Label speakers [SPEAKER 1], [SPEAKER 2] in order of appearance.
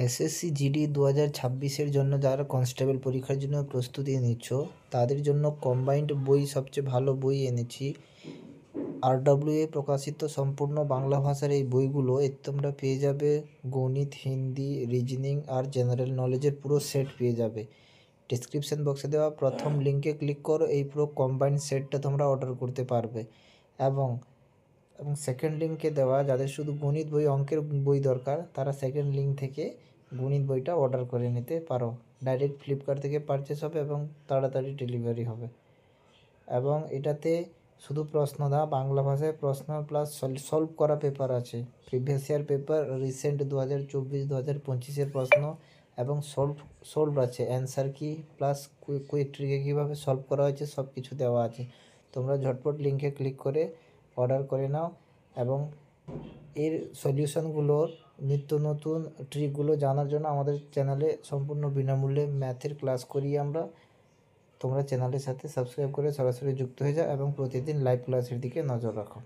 [SPEAKER 1] SSC GD 2026-এর জন্য যারা constable পরীক্ষার জন্য প্রস্তুতি নিচ্ছ তাদের জন্য কম্বাইন্ড বই সবচেয়ে ভালো বই এনেছি। RWA প্রকাশিত সম্পূর্ণ বাংলা ভাষার এই বইগুলো তোমরা পেয়ে যাবে। গণিত, হিন্দি, রিজনিং আর জেনারেল নলেজের পুরো সেট পেয়ে যাবে। ডিসক্রিপশান বক্সে দেওয়া প্রথম লিঙ্কে ক্লিক করো, এই পুরো কম্বাইন্ড সেটটা তোমরা অর্ডার করতে পারবে। এবং সেকেন্ড লিঙ্কে দেওয়া যাদের শুধু গণিত বই, অঙ্কের বই দরকার, তারা সেকেন্ড লিঙ্ক থেকে গণিত বইটা অর্ডার করে নিতে পারো। ডাইরেক্ট ফ্লিপকার্ট থেকে পারচেস হবে এবং তাড়াতাড়ি ডেলিভারি হবে। এবং এটাতে শুধু প্রশ্ন দেওয়া, বাংলা ভাষায় প্রশ্ন প্লাস সলভ করা পেপার আছে। প্রিভিয়াস ইয়ার পেপার, রিসেন্ট 2024-2025-এর প্রশ্ন এবং সলভ আছে। অ্যান্সার কি প্লাস কুইক ট্রিকে কীভাবে সলভ করা হয়েছে সব কিছু দেওয়া আছে। তোমরা ঝটপট লিঙ্কে ক্লিক করে অর্ডার করে নাও এবং এর সলিউশনগুলোর নিত্য নতুন ট্রিকগুলো জানার জন্য আমাদের চ্যানেলে সম্পূর্ণ বিনামূল্যে ম্যাথের ক্লাস করি আমরা। তোমরা চ্যানেলের সাথে সাবস্ক্রাইব করে সরাসরি যুক্ত হয়ে যাও এবং প্রতিদিন লাইভ ক্লাসের দিকে নজর রাখো।